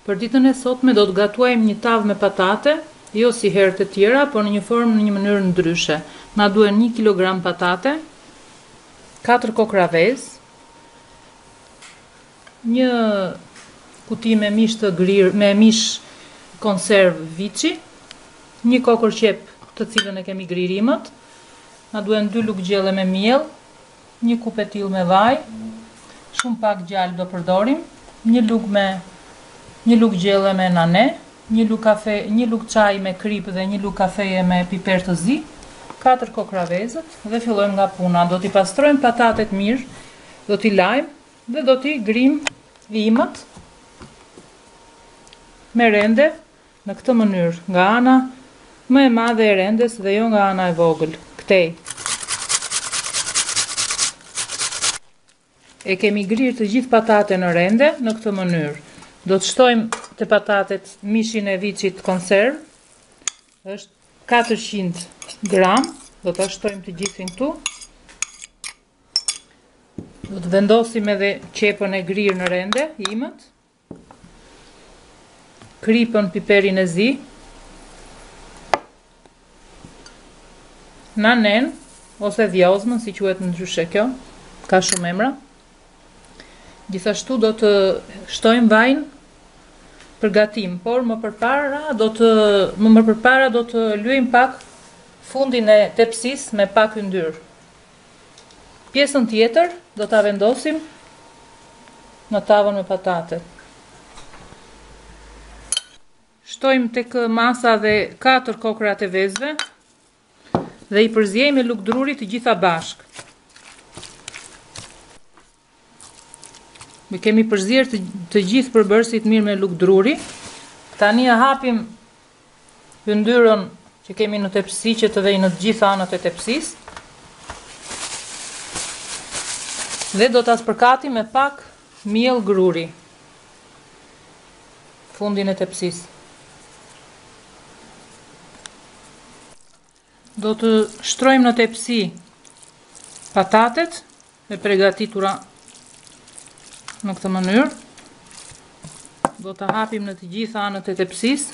Për ditën e sotme do të gatuajmë një tavë me patate, jo si herët e tjera, por në një formë në një mënyrë ndryshe. Na duhen 1 kg patate, 4 kokra vezë, një kuti me mish të grirë, me mish konserv viçi, një kokër qep të cilën e kemi gririmët, na duhen 2 lugë gjelle me miell, një kupë tillë me vaj, shumë pak djalë do përdorim, një lugë gjelle me nane, një lugë çaj me krip dhe një lugë kafeje me piper të zi, 4 kokra vezët dhe fillojmë nga puna. Do t'i pastrojmë patatet mirë, do t'i lajmë dhe do t'i grim imët me rende në këtë mënyrë, nga ana më e madhe e rendes dhe jo nga ana e vogël. Këtej. E kemi grirë të gjithë patate në rende në këtë mënyrë. Do të shtojmë të patatet mishin e viçit konserv, është 400 gram, do të shtojmë të gjithin këtu. Do të vendosim edhe qepën e grirë në rende, imët, kripën, piperin e zi, nanen, ose djauzmën, si quhet ndryshe kjo, ka shumë emra. Gjithashtu do të shtojmë vajin për gatim, por më përpara do të lyejmë pak fundin e tepsisë me pak yndyrë. Pjesën tjetër do ta vendosim në tavën me patatet. Shtojmë tek masa dhe 4 kokrat e vezëve dhe i përziejmë me lugë druri të gjitha bashkë. Me kemi përzier të gjithë përbërësit mirë me lugë druri. Tani e hapim yndyrën që kemi në tepsi që të vejë në të gjitha anët e tepsisë. Dhe do ta spërkatim me pak miell gruri. Fundin e tepsisë. Do të shtrojmë në tepsi patatet e përgatitura në këtë mënyrë. Do të hapim në të gjitha anët e tepsisë.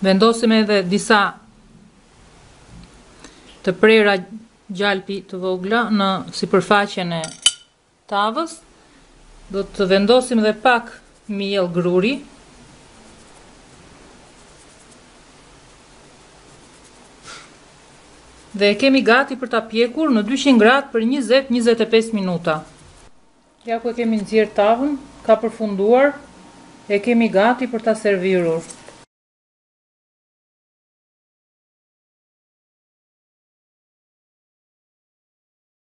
Vendosim edhe disa të prera gjalpi të vogla në sipërfaqen e tavës. Do të vendosim edhe pak miell gruri. Dhe e kemi gati për ta pjekur në 200 gradë për 20-25 minuta. Ja ku e kemi nxjerr tavën, ka përfunduar, e kemi gati për ta servirur.